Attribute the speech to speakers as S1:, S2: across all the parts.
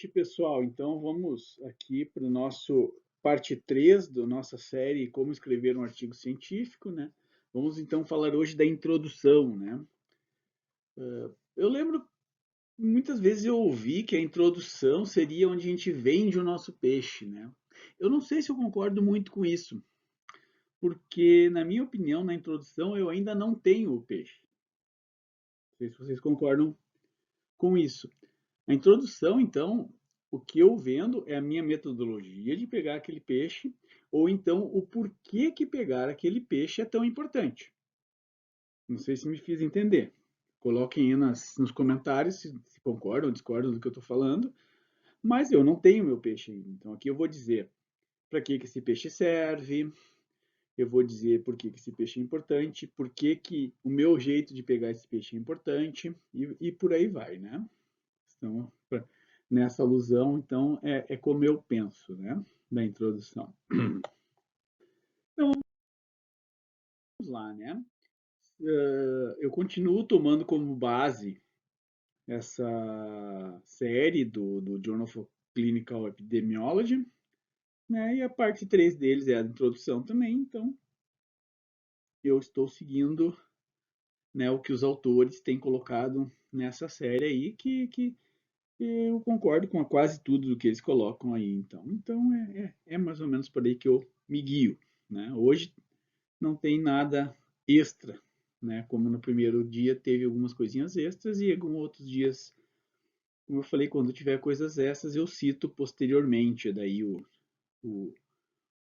S1: Pessoal, então vamos aqui para o nosso parte 3 da nossa série Como Escrever um Artigo Científico, né? Vamos então falar hoje da introdução, né? Eu lembro, muitas vezes eu ouvi que a introdução seria onde a gente vende o nosso peixe, né? Eu não sei se eu concordo muito com isso, porque na minha opinião, na introdução eu ainda não tenho o peixe. Não sei se vocês concordam com isso. A introdução, então, o que eu vendo é a minha metodologia de pegar aquele peixe, ou então o porquê que pegar aquele peixe é tão importante. Não sei se me fiz entender. Coloquem aí nos comentários se concordam ou discordam do que eu estou falando, mas eu não tenho meu peixe ainda. Então aqui eu vou dizer para que esse peixe serve, eu vou dizer por que esse peixe é importante, por que o meu jeito de pegar esse peixe é importante, e por aí vai, né? Então, nessa alusão, então, é como eu penso, né, da introdução. Então, vamos lá, né? Eu continuo tomando como base essa série do Journal of Clinical Epidemiology, né? E a parte 3 deles é a introdução também, então eu estou seguindo, né, o que os autores têm colocado nessa série aí, que eu concordo com quase tudo do que eles colocam aí, então é mais ou menos por aí que eu me guio, né? Hoje não tem nada extra, né? Como no primeiro dia teve algumas coisinhas extras e alguns outros dias, como eu falei, quando tiver coisas extras eu cito posteriormente daí o,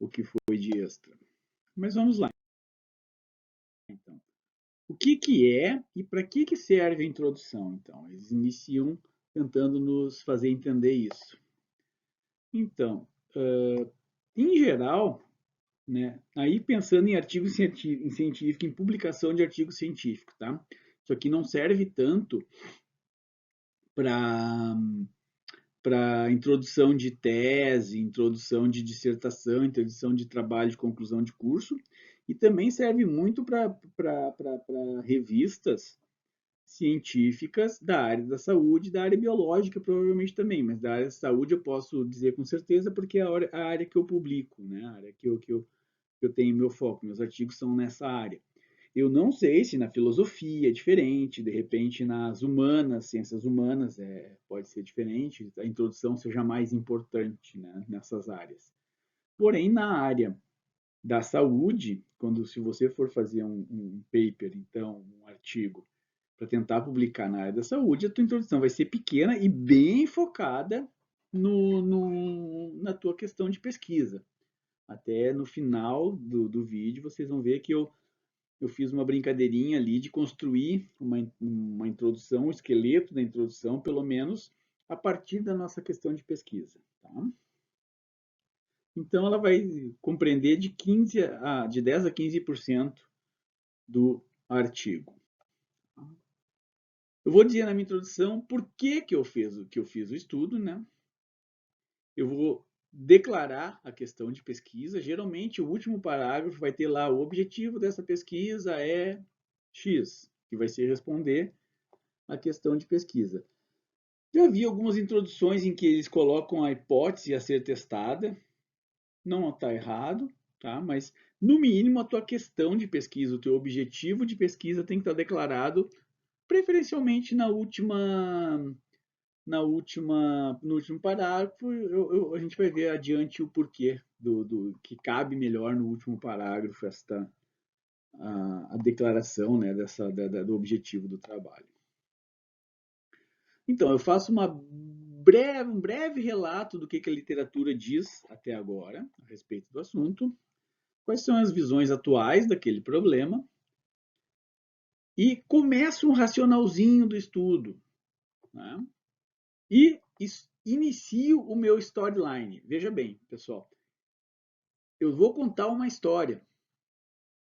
S1: o que foi de extra. Mas vamos lá, então. O que é e para que serve a introdução, então? Eles iniciam tentando nos fazer entender isso. Então, em geral, né, aí pensando em artigo científico, em publicação de artigo científico, tá? Isso aqui não serve tanto para introdução de tese, introdução de dissertação, introdução de trabalho de conclusão de curso, e também serve muito para revistas científicas da área da saúde, da área biológica provavelmente também, mas da área da saúde eu posso dizer com certeza porque é a área que eu publico, né? A área que eu tenho meu foco, meus artigos são nessa área. Eu não sei se na filosofia é diferente, de repente nas humanas, ciências humanas, pode ser diferente, a introdução seja mais importante, né, nessas áreas. Porém, na área da saúde, se você for fazer um paper, então, um artigo, para tentar publicar na área da saúde, a tua introdução vai ser pequena e bem focada na tua questão de pesquisa. Até no final do vídeo vocês vão ver que eu fiz uma brincadeirinha ali de construir uma introdução, um esqueleto da introdução, pelo menos, a partir da nossa questão de pesquisa. Tá? Então, ela vai compreender de 10 a 15% do artigo. Eu vou dizer na minha introdução por que eu fiz o estudo, né? Eu vou declarar a questão de pesquisa. Geralmente, o último parágrafo vai ter lá o objetivo dessa pesquisa é X, que vai ser responder a questão de pesquisa. Já vi algumas introduções em que eles colocam a hipótese a ser testada. Não está errado, tá? Mas no mínimo a tua questão de pesquisa, o teu objetivo de pesquisa tem que estar declarado, preferencialmente no último parágrafo. A gente vai ver adiante o porquê do que cabe melhor no último parágrafo a declaração, né, do objetivo do trabalho. Então, eu faço um breve relato do que a literatura diz até agora a respeito do assunto, quais são as visões atuais daquele problema, e começo um racionalzinho do estudo, né? E inicio o meu storyline. Veja bem, pessoal, eu vou contar uma história.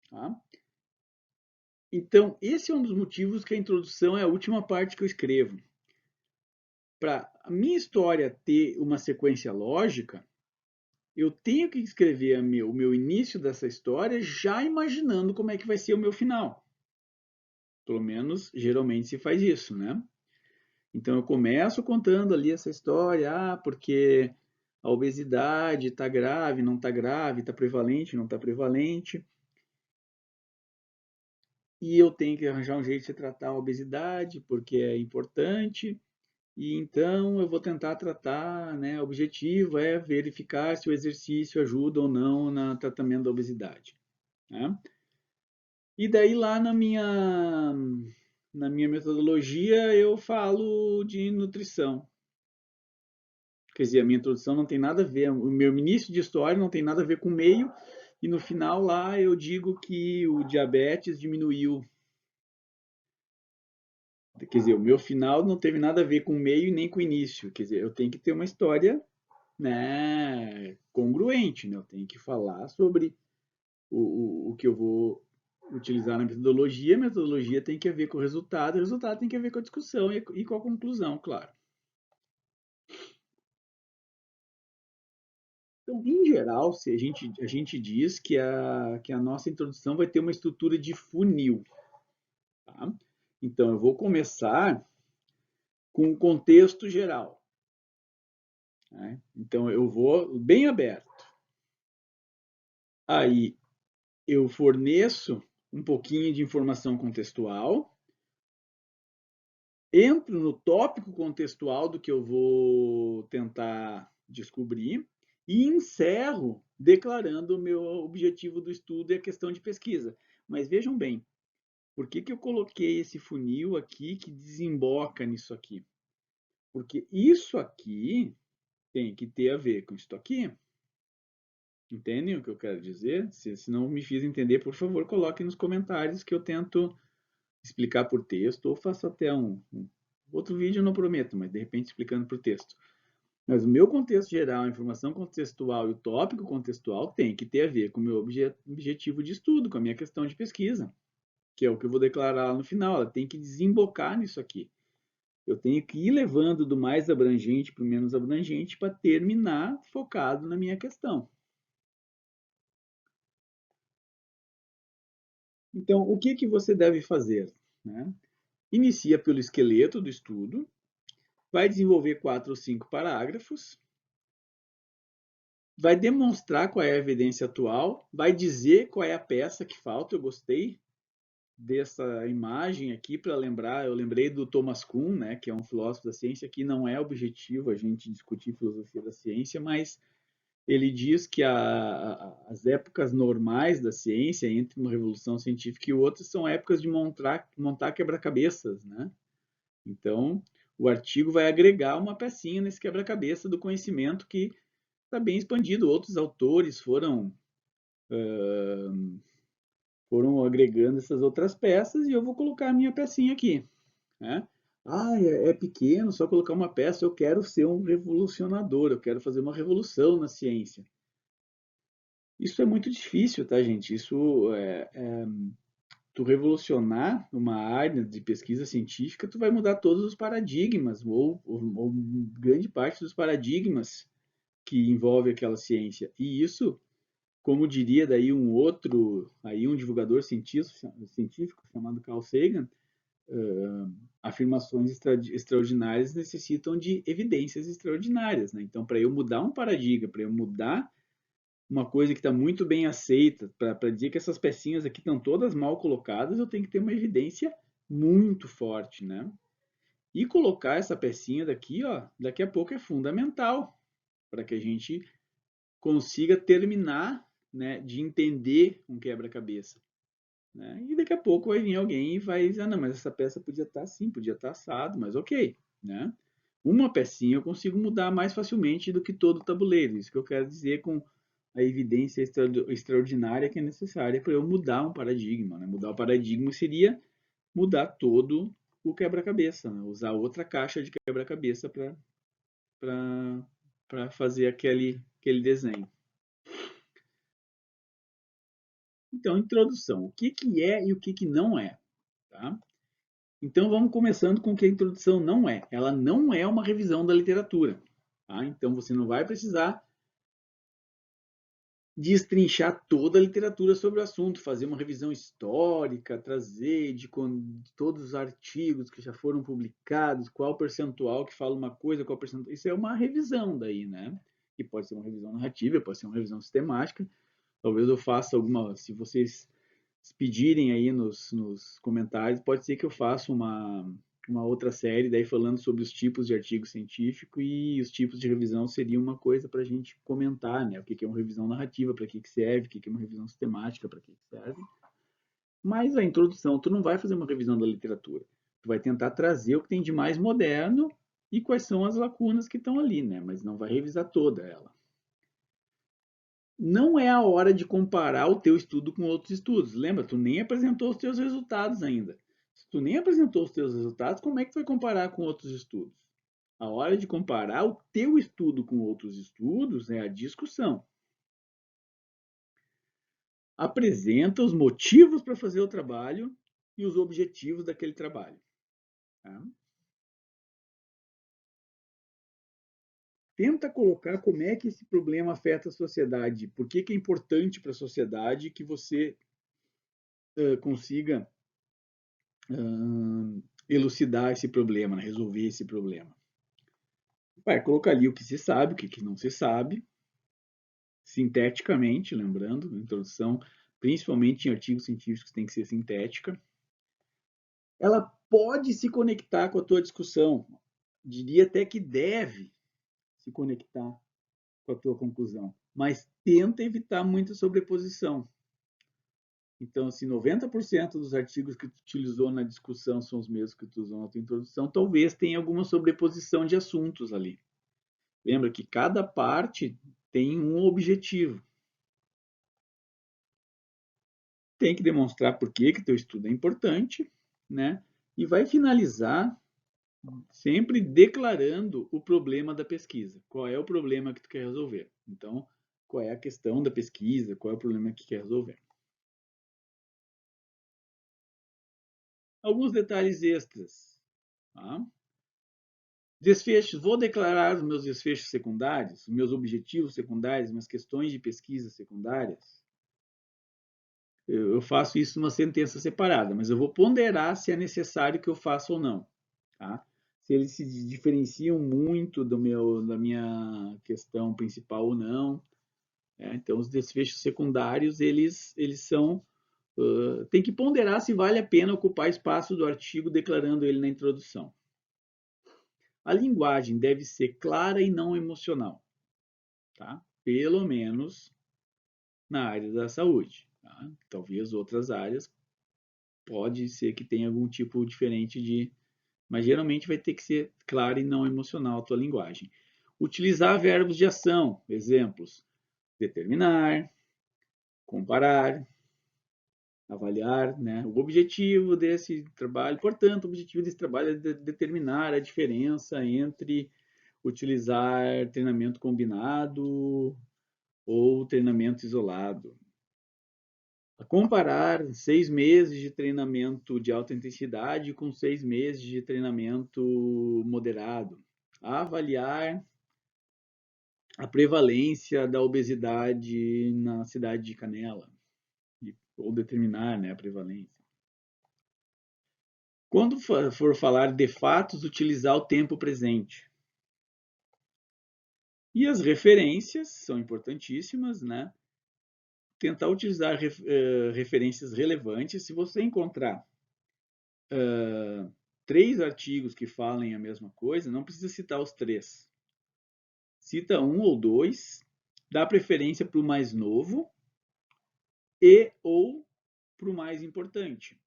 S1: Tá? Então, esse é um dos motivos que a introdução é a última parte que eu escrevo. Para a minha história ter uma sequência lógica, eu tenho que escrever o meu início dessa história já imaginando como é que vai ser o meu final. Pelo menos, geralmente se faz isso, né? Então eu começo contando ali essa história, porque a obesidade está grave, não está grave, está prevalente, não está prevalente, e eu tenho que arranjar um jeito de tratar a obesidade, porque é importante, e então eu vou tentar tratar, né? O objetivo é verificar se o exercício ajuda ou não no tratamento da obesidade, né? E daí lá na minha metodologia eu falo de nutrição. Quer dizer, a minha introdução não tem nada a ver, o meu início de história não tem nada a ver com o meio, e no final lá eu digo que o diabetes diminuiu. Quer dizer, o meu final não teve nada a ver com o meio e nem com o início. Quer dizer, eu tenho que ter uma história, né, congruente, né? Eu tenho que falar sobre o que eu vou utilizar na metodologia. A metodologia tem que ver com o resultado tem que ver com a discussão e com a conclusão, claro. Então, em geral, se a gente diz que a nossa introdução vai ter uma estrutura de funil. Tá? Então, eu vou começar com um contexto geral. Né? Então, eu vou bem aberto. Aí, eu forneço um pouquinho de informação contextual, entro no tópico contextual do que eu vou tentar descobrir e encerro declarando o meu objetivo do estudo e a questão de pesquisa. Mas vejam bem, por que que eu coloquei esse funil aqui que desemboca nisso aqui? Porque isso aqui tem que ter a ver com isso aqui. Entendem o que eu quero dizer? Se não me fiz entender, por favor, coloquem nos comentários que eu tento explicar por texto ou faço até um outro vídeo, eu não prometo, mas de repente explicando por texto. Mas o meu contexto geral, a informação contextual e o tópico contextual tem que ter a ver com o meu objetivo de estudo, com a minha questão de pesquisa, que é o que eu vou declarar lá no final. Ela tem que desembocar nisso aqui. Eu tenho que ir levando do mais abrangente para o menos abrangente para terminar focado na minha questão. Então, o que que você deve fazer? Né? Inicia pelo esqueleto do estudo, vai desenvolver 4 ou 5 parágrafos, vai demonstrar qual é a evidência atual, vai dizer qual é a peça que falta. Eu gostei dessa imagem aqui para lembrar, eu lembrei do Thomas Kuhn, né, que é um filósofo da ciência, que não é objetivo a gente discutir filosofia da ciência, mas ele diz que as épocas normais da ciência, entre uma revolução científica e outra, são épocas de montar quebra-cabeças, né? Então, o artigo vai agregar uma pecinha nesse quebra-cabeça do conhecimento que está bem expandido. Outros autores foram agregando essas outras peças e eu vou colocar a minha pecinha aqui. Né? É pequeno, só colocar uma peça. Eu quero ser um revolucionador, eu quero fazer uma revolução na ciência. Isso é muito difícil, tá, gente? Tu revolucionar uma área de pesquisa científica, tu vai mudar todos os paradigmas, ou grande parte dos paradigmas que envolve aquela ciência. E isso, como diria daí um divulgador científico chamado Carl Sagan, afirmações extraordinárias necessitam de evidências extraordinárias. Né? Então, para eu mudar um paradigma, para eu mudar uma coisa que está muito bem aceita, para dizer que essas pecinhas aqui estão todas mal colocadas, eu tenho que ter uma evidência muito forte, né? E colocar essa pecinha daqui, ó, daqui a pouco é fundamental para que a gente consiga terminar, né, de entender um quebra-cabeça. Né? E daqui a pouco vai vir alguém e vai dizer, ah, não, mas essa peça podia estar assim, podia estar assado, mas ok, né? Uma pecinha eu consigo mudar mais facilmente do que todo o tabuleiro. Isso que eu quero dizer com a evidência extraordinária que é necessária para eu mudar um paradigma. Né? Mudar o paradigma seria mudar todo o quebra-cabeça, né? Usar outra caixa de quebra-cabeça para fazer aquele desenho. Então, introdução. O que, que é e o que, que não é? Tá? Então, vamos começando com o que a introdução não é. Ela não é uma revisão da literatura. Tá? Então, você não vai precisar destrinchar toda a literatura sobre o assunto, fazer uma revisão histórica, trazer de todos os artigos que já foram publicados, qual percentual que fala uma coisa, qual percentual. Isso é uma revisão daí, né? E pode ser uma revisão narrativa, pode ser uma revisão sistemática. Talvez eu faça alguma, se vocês pedirem aí nos comentários, pode ser que eu faça uma outra série daí falando sobre os tipos de artigo científico, e os tipos de revisão seria uma coisa para a gente comentar, né? O que é uma revisão narrativa, para que serve, o que é uma revisão sistemática, para que serve. Mas a introdução, tu não vai fazer uma revisão da literatura. Tu vai tentar trazer o que tem de mais moderno e quais são as lacunas que estão ali, né? Mas não vai revisar toda ela. Não é a hora de comparar o teu estudo com outros estudos. Lembra, tu nem apresentou os teus resultados ainda. Se tu nem apresentou os teus resultados, como é que tu vai comparar com outros estudos? A hora de comparar o teu estudo com outros estudos é a discussão. Apresenta os motivos para fazer o trabalho e os objetivos daquele trabalho. Tá? Tenta colocar como é que esse problema afeta a sociedade, por que é importante para a sociedade que você consiga elucidar esse problema, né? Resolver esse problema. Vai colocar ali o que se sabe, o que não se sabe, sinteticamente, lembrando, introdução, principalmente em artigos científicos, tem que ser sintética. Ela pode se conectar com a tua discussão, diria até que deve se conectar com a tua conclusão, mas tenta evitar muita sobreposição. Então, se 90% dos artigos que tu utilizou na discussão são os mesmos que tu usou na tua introdução, talvez tenha alguma sobreposição de assuntos ali. Lembra que cada parte tem um objetivo. Tem que demonstrar por que teu estudo é importante, né? E vai finalizar sempre declarando o problema da pesquisa. Qual é o problema que tu quer resolver? Então, qual é a questão da pesquisa? Qual é o problema que quer resolver? Alguns detalhes extras. Tá? Desfechos. Vou declarar os meus desfechos secundários, os meus objetivos secundários, minhas questões de pesquisa secundárias. Eu faço isso numa sentença separada, mas eu vou ponderar se é necessário que eu faça ou não. Tá? Se eles se diferenciam muito da minha questão principal ou não. Então, os desfechos secundários, eles são... tem que ponderar se vale a pena ocupar espaço do artigo declarando ele na introdução. A linguagem deve ser clara e não emocional. Tá? Pelo menos na área da saúde. Tá? Talvez outras áreas pode ser que tenha algum tipo diferente de... Mas geralmente vai ter que ser clara e não emocional a tua linguagem. Utilizar verbos de ação, exemplos: determinar, comparar, avaliar, né? O objetivo desse trabalho, portanto, o objetivo desse trabalho é determinar a diferença entre utilizar treinamento combinado ou treinamento isolado. A comparar 6 meses de treinamento de alta intensidade com 6 meses de treinamento moderado. A avaliar a prevalência da obesidade na cidade de Canela, ou determinar, né, a prevalência. Quando for falar de fatos, utilizar o tempo presente. E as referências são importantíssimas, né? Tentar utilizar referências relevantes. Se você encontrar 3 artigos que falem a mesma coisa, não precisa citar os 3. Cita 1 ou 2, dá preferência para o mais novo e ou para o mais importante.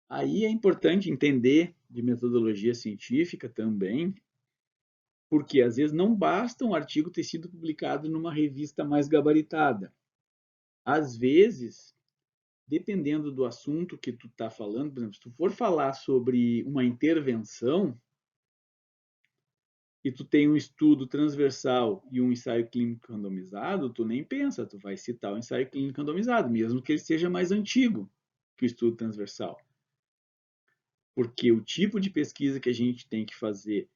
S1: Aí é importante entender de metodologia científica também, porque às vezes não basta um artigo ter sido publicado numa revista mais gabaritada. Às vezes, dependendo do assunto que tu está falando, por exemplo, se tu for falar sobre uma intervenção e tu tem um estudo transversal e um ensaio clínico randomizado, tu nem pensa, tu vai citar o ensaio clínico randomizado, mesmo que ele seja mais antigo que o estudo transversal. Porque o tipo de pesquisa que a gente tem que fazer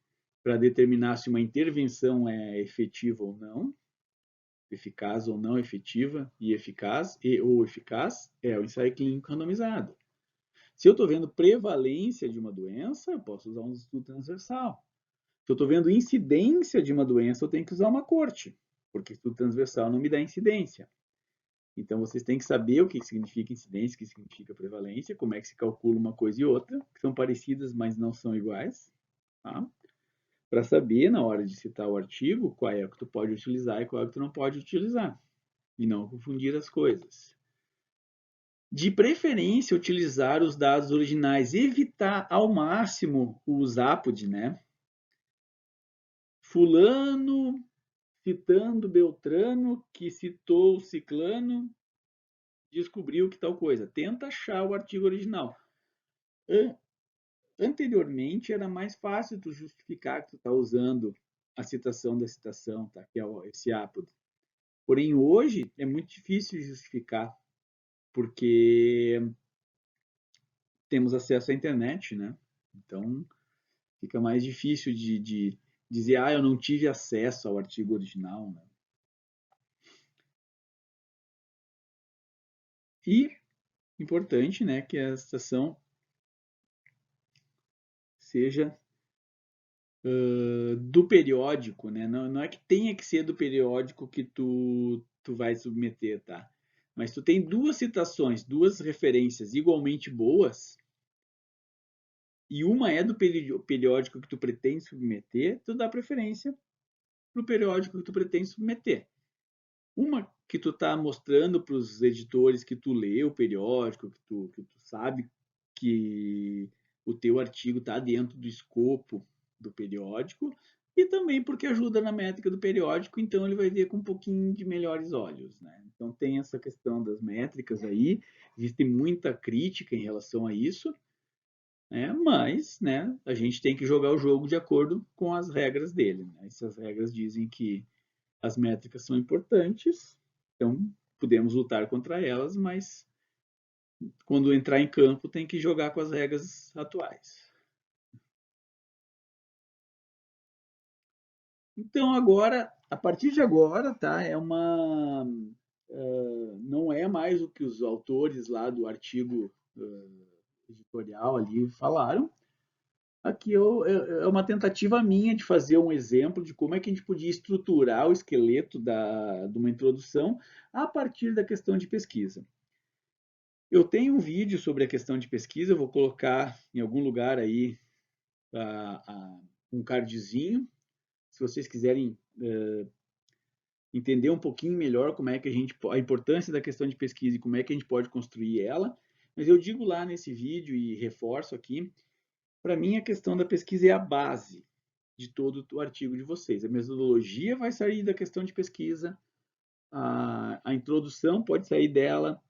S1: para determinar se uma intervenção é efetiva ou não, eficaz ou não efetiva e eficaz e ou eficaz é o ensaio clínico randomizado. Se eu estou vendo prevalência de uma doença, eu posso usar um estudo transversal. Se eu estou vendo incidência de uma doença, eu tenho que usar uma corte, porque estudo transversal não me dá incidência. Então, vocês têm que saber o que significa incidência, o que significa prevalência, como é que se calcula uma coisa e outra, que são parecidas, mas não são iguais, tá? Para saber, na hora de citar o artigo, qual é o que tu pode utilizar e qual é o que tu não pode utilizar, e não confundir as coisas. De preferência, utilizar os dados originais, evitar ao máximo o usápode, né? Fulano citando Beltrano, que citou Ciclano, descobriu que tal coisa. Tenta achar o artigo original. Anteriormente era mais fácil tu justificar que tu está usando a citação da citação, tá? Que é esse ápodo. Porém, hoje é muito difícil justificar, porque temos acesso à internet, né? Então, fica mais difícil de dizer, eu não tive acesso ao artigo original, né? E, importante, né, que a citação seja do periódico, né? Não é que tenha que ser do periódico que tu vai submeter, tá? Mas tu tem duas citações, duas referências igualmente boas, e uma é do periódico que tu pretende submeter, tu dá preferência para o periódico que tu pretende submeter. Uma que tu está mostrando para os editores que tu lê o periódico, que tu sabe que o teu artigo está dentro do escopo do periódico, e também porque ajuda na métrica do periódico, então ele vai ver com um pouquinho de melhores olhos, né? Então tem essa questão das métricas aí, existe muita crítica em relação a isso, né? Mas, né, a gente tem que jogar o jogo de acordo com as regras dele, né? Essas regras dizem que as métricas são importantes, então podemos lutar contra elas, mas quando entrar em campo tem que jogar com as regras atuais. Então agora, a partir de agora, tá? Não é mais o que os autores lá do artigo editorial ali falaram. Aqui é uma tentativa minha de fazer um exemplo de como é que a gente podia estruturar o esqueleto de uma introdução a partir da questão de pesquisa. Eu tenho um vídeo sobre a questão de pesquisa, eu vou colocar em algum lugar aí um cardzinho, se vocês quiserem entender um pouquinho melhor como é que a importância da questão de pesquisa e como é que a gente pode construir ela. Mas eu digo lá nesse vídeo e reforço aqui, para mim a questão da pesquisa é a base de todo o artigo de vocês. A metodologia vai sair da questão de pesquisa, a introdução pode sair dela,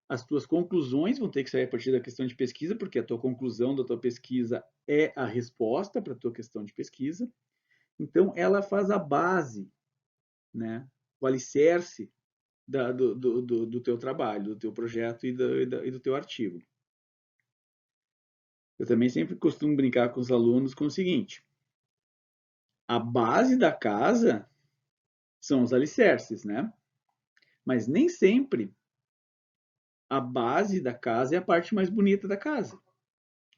S1: as tuas conclusões vão ter que sair a partir da questão de pesquisa, porque a tua conclusão da tua pesquisa é a resposta para a tua questão de pesquisa. Então, ela faz a base, né, o alicerce do teu trabalho, do teu projeto e do teu artigo. Eu também sempre costumo brincar com os alunos com o seguinte: a base da casa são os alicerces, né? Mas nem sempre a base da casa é a parte mais bonita da casa.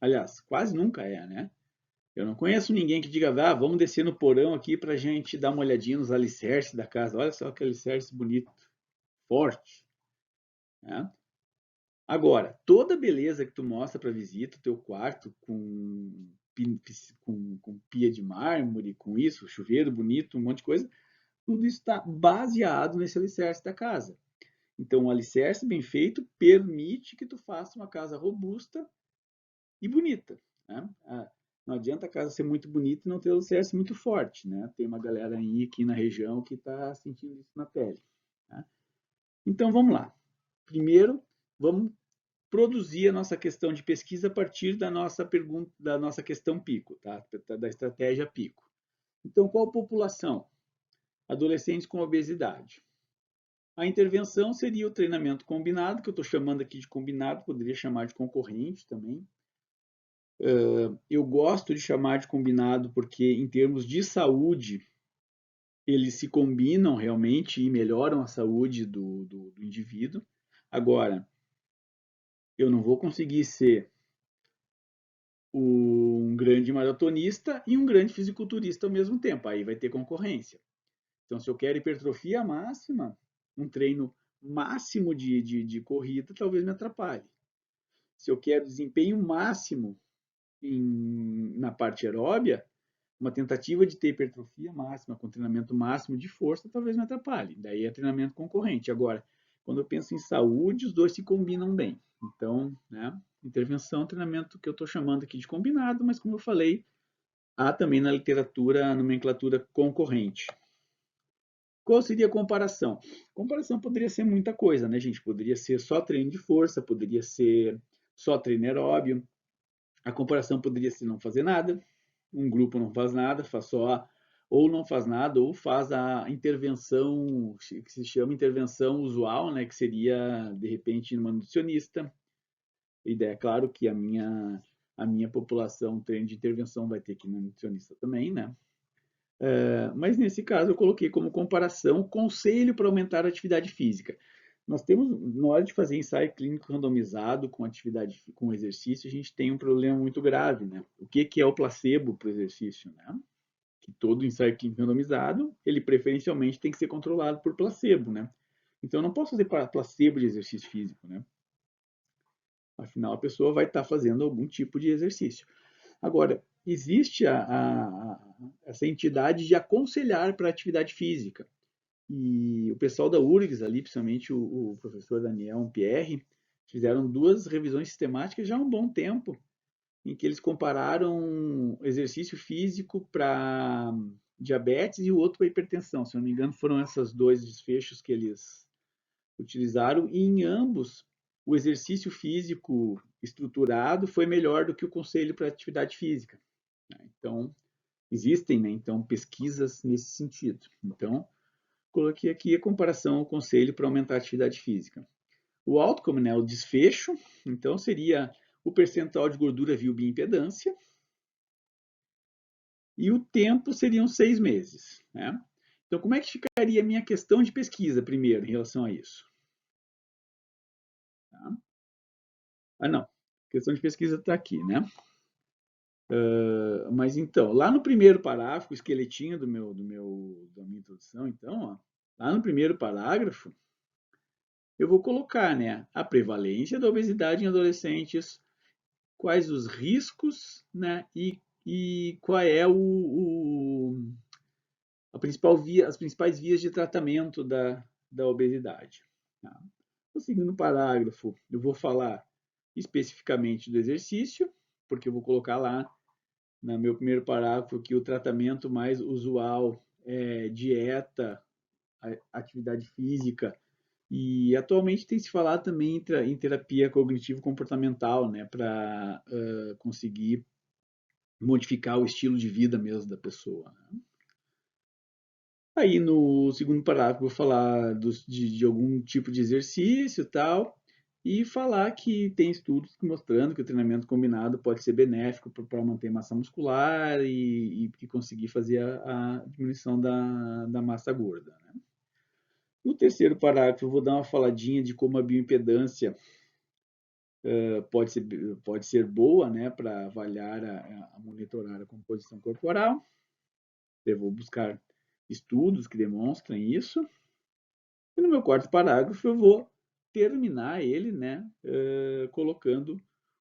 S1: Aliás, quase nunca é, né? Eu não conheço ninguém que diga, vamos descer no porão aqui para a gente dar uma olhadinha nos alicerces da casa. Olha só que alicerce bonito, forte. Né? Agora, toda beleza que tu mostra para visita, o teu quarto com pia de mármore, com isso, chuveiro bonito, um monte de coisa, tudo isso está baseado nesse alicerce da casa. Então, o alicerce bem feito permite que tu faça uma casa robusta e bonita. Né? Não adianta a casa ser muito bonita e não ter o alicerce muito forte. Né? Tem uma galera aí aqui na região que está sentindo isso na pele. Né? Então, vamos lá. Primeiro, vamos produzir a nossa questão de pesquisa a partir da nossa pergunta, da nossa questão pico, tá? Da estratégia pico. Então, qual população? Adolescentes com obesidade. A intervenção seria o treinamento combinado, que eu estou chamando aqui de combinado, poderia chamar de concorrente também. Eu gosto de chamar de combinado porque, em termos de saúde, eles se combinam realmente e melhoram a saúde do indivíduo. Agora, eu não vou conseguir ser um grande maratonista e um grande fisiculturista ao mesmo tempo. Aí vai ter concorrência. Então, se eu quero hipertrofia máxima, um treino máximo de corrida talvez me atrapalhe. Se eu quero desempenho máximo na parte aeróbia, uma tentativa de ter hipertrofia máxima com treinamento máximo de força talvez me atrapalhe. Daí é treinamento concorrente. Agora, quando eu penso em saúde, os dois se combinam bem. Então, né, intervenção, treinamento que eu estou chamando aqui de combinado, mas como eu falei, há também na literatura a nomenclatura concorrente. Qual seria a comparação? Comparação poderia ser muita coisa, né, gente? Poderia ser só treino de força, poderia ser só treino aeróbio. A comparação poderia ser não fazer nada. Um grupo não faz nada, faz só ou não faz nada ou faz a intervenção que se chama intervenção usual, né, que seria de repente uma nutricionista. A ideia é claro que a minha população treino de intervenção vai ter que ir na nutricionista também, né? Mas nesse caso eu coloquei como comparação conselho para aumentar a atividade física. Nós temos, na hora de fazer ensaio clínico randomizado com atividade, com exercício, a gente tem um problema muito grave, né? O que é o placebo para o exercício, né? Que todo ensaio clínico randomizado, ele preferencialmente tem que ser controlado por placebo, né? Então eu não posso fazer placebo de exercício físico, né? Afinal, a pessoa vai estar fazendo algum tipo de exercício. Agora, existe essa entidade de aconselhar para a atividade física. E o pessoal da URGS ali, principalmente o professor Daniel Pierre, fizeram duas revisões sistemáticas já há um bom tempo, em que eles compararam exercício físico para diabetes e o outro para hipertensão. Se eu não me engano, foram esses dois desfechos que eles utilizaram, e em ambos o exercício físico estruturado foi melhor do que o conselho para atividade física. Então, existem, né, então, pesquisas nesse sentido. Então, coloquei aqui a comparação ao conselho para aumentar a atividade física. O outcome, né, o desfecho, então seria o percentual de gordura via bioimpedância, e o tempo seriam 6 meses. Né? Então, como é que ficaria a minha questão de pesquisa, primeiro, em relação a isso? Tá? Ah, não. A questão de pesquisa está aqui, né? Mas então, lá no primeiro parágrafo, o esqueletinho da minha introdução, então, ó, lá no primeiro parágrafo, eu vou colocar, né, a prevalência da obesidade em adolescentes, quais os riscos, né, e qual é a principal via, as principais vias de tratamento da obesidade. Tá? No segundo parágrafo, eu vou falar especificamente do exercício, porque eu vou colocar lá no meu primeiro parágrafo que o tratamento mais usual é dieta, atividade física, e atualmente tem se falado também em terapia cognitivo-comportamental, né, para conseguir modificar o estilo de vida mesmo da pessoa. Né? Aí no segundo parágrafo vou falar de algum tipo de exercício e tal, e falar que tem estudos mostrando que o treinamento combinado pode ser benéfico para manter massa muscular e conseguir fazer a diminuição da massa gorda. Né? No terceiro parágrafo eu vou dar uma faladinha de como a bioimpedância pode ser boa, né, para avaliar, monitorar a composição corporal. Eu vou buscar estudos que demonstrem isso. E no meu quarto parágrafo eu vou terminar ele, né, colocando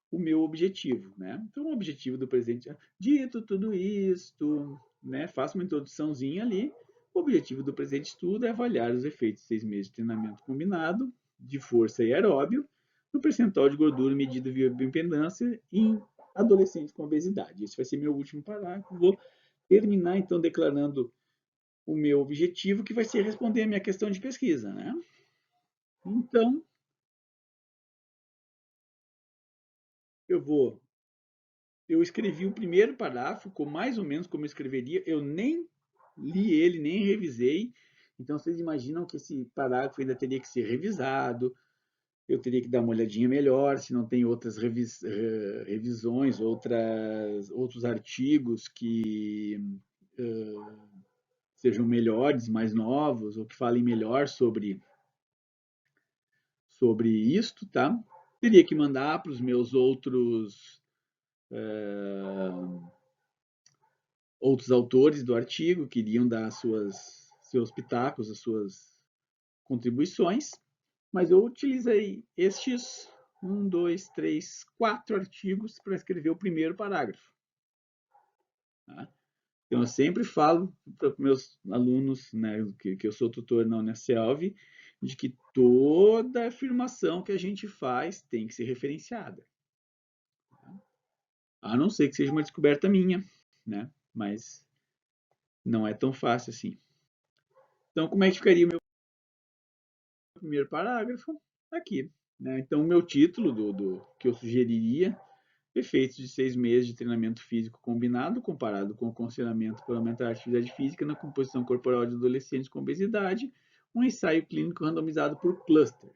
S1: o meu objetivo, né? Então, o objetivo do presente é, dito tudo isto, né, faço uma introduçãozinha ali. O objetivo do presente estudo é avaliar os efeitos de 6 meses de treinamento combinado de força e aeróbio no percentual de gordura medido via bioimpedância em adolescentes com obesidade. Esse vai ser meu último parágrafo. Vou terminar, então, declarando o meu objetivo, que vai ser responder a minha questão de pesquisa, né? Então, eu escrevi o primeiro parágrafo, com mais ou menos como eu escreveria, eu nem li ele, nem revisei, então vocês imaginam que esse parágrafo ainda teria que ser revisado, eu teria que dar uma olhadinha melhor, se não tem outras revisões, outros artigos que sejam melhores, mais novos, ou que falem melhor sobre isto, tá? Teria que mandar para os meus outros autores do artigo, que iriam dar seus pitacos, as suas contribuições, mas eu utilizei estes 4 artigos para escrever o primeiro parágrafo. Tá? Então, eu sempre falo para os meus alunos, né, que eu sou tutor na Unicef, de que toda afirmação que a gente faz tem que ser referenciada. A não ser que seja uma descoberta minha, né? Mas não é tão fácil assim. Então, como é que ficaria o meu primeiro parágrafo? Aqui. Né? Então, o meu título do que eu sugeriria: efeitos de 6 meses de treinamento físico combinado comparado com o aconselhamento para aumentar a atividade física na composição corporal de adolescentes com obesidade, um ensaio clínico randomizado por cluster.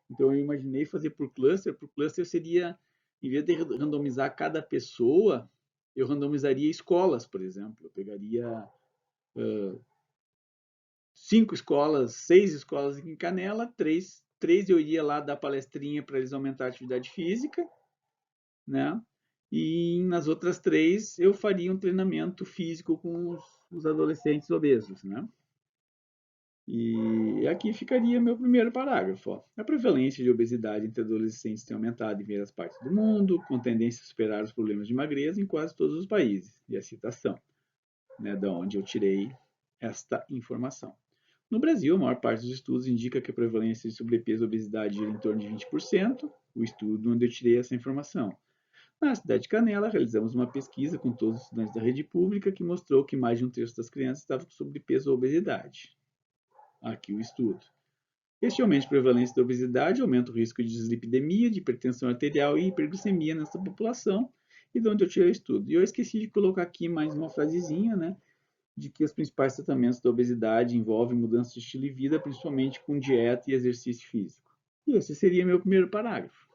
S1: Então, eu imaginei fazer por cluster seria, em vez de randomizar cada pessoa, eu randomizaria escolas, por exemplo. Eu pegaria 5 escolas, 6 escolas em Canela, 3 eu iria lá dar palestrinha para eles aumentar a atividade física, né? E nas outras 3 eu faria um treinamento físico com os adolescentes obesos, né? E aqui ficaria meu primeiro parágrafo. Ó. A prevalência de obesidade entre adolescentes tem aumentado em várias partes do mundo, com tendência a superar os problemas de magreza em quase todos os países. E a citação, né, da onde eu tirei esta informação. No Brasil, a maior parte dos estudos indica que a prevalência de sobrepeso e obesidade gira em torno de 20%, o estudo onde eu tirei essa informação. Na cidade de Canela, realizamos uma pesquisa com todos os estudantes da rede pública que mostrou que mais de um terço das crianças estavam com sobrepeso ou obesidade. Aqui o estudo. Este aumento de prevalência da obesidade aumenta o risco de dislipidemia, de hipertensão arterial e hiperglicemia nessa população, e de onde eu tirei o estudo. E eu esqueci de colocar aqui mais uma frasezinha, né, de que os principais tratamentos da obesidade envolvem mudança de estilo de vida, principalmente com dieta e exercício físico. E esse seria meu primeiro parágrafo,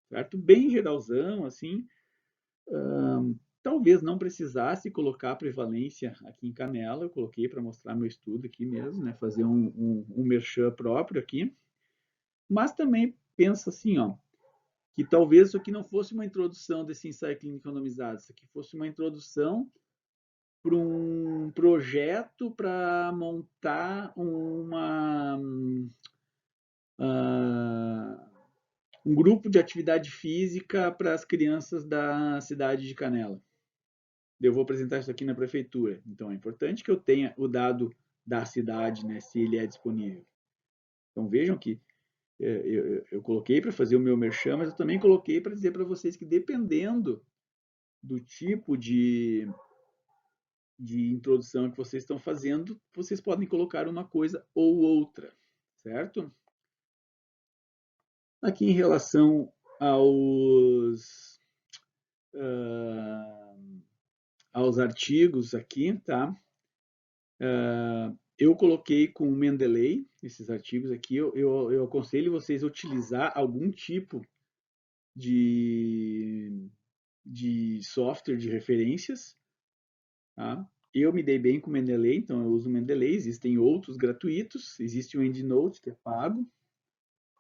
S1: certo? Bem geralzão, assim. Talvez não precisasse colocar a prevalência aqui em Canela, eu coloquei para mostrar meu estudo aqui mesmo, né? Fazer um merchan próprio aqui. Mas também pensa assim, ó, que talvez isso aqui não fosse uma introdução desse ensaio clínico randomizado, isso aqui fosse uma introdução para um projeto para montar um grupo de atividade física para as crianças da cidade de Canela. Eu vou apresentar isso aqui na prefeitura. Então, é importante que eu tenha o dado da cidade, né, se ele é disponível. Então, vejam que eu coloquei para fazer o meu merchan, mas eu também coloquei para dizer para vocês que, dependendo do tipo de introdução que vocês estão fazendo, vocês podem colocar uma coisa ou outra, certo? Aqui em relação aos artigos aqui, tá? Eu coloquei com o Mendeley, esses artigos aqui, eu aconselho vocês a utilizar algum tipo de software de referências, tá? Eu me dei bem com o Mendeley, então eu uso o Mendeley, existem outros gratuitos, existe o EndNote, que é pago,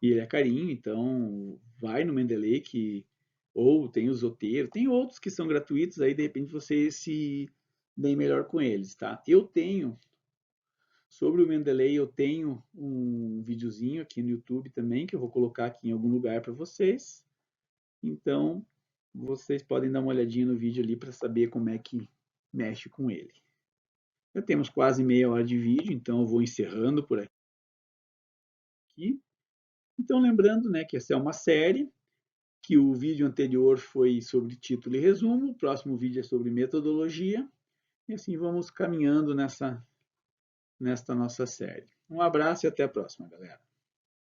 S1: e ele é carinho, então vai no Mendeley, ou tem o Zotero, tem outros que são gratuitos, aí de repente vocês se deem melhor com eles, tá? Sobre o Mendeley, eu tenho um videozinho aqui no YouTube também, que eu vou colocar aqui em algum lugar para vocês. Então, vocês podem dar uma olhadinha no vídeo ali para saber como é que mexe com ele. Já temos quase meia hora de vídeo, então eu vou encerrando por aqui. Então, lembrando, né, que essa é uma série, que o vídeo anterior foi sobre título e resumo, o próximo vídeo é sobre metodologia, e assim vamos caminhando nesta nossa série. Um abraço e até a próxima, galera.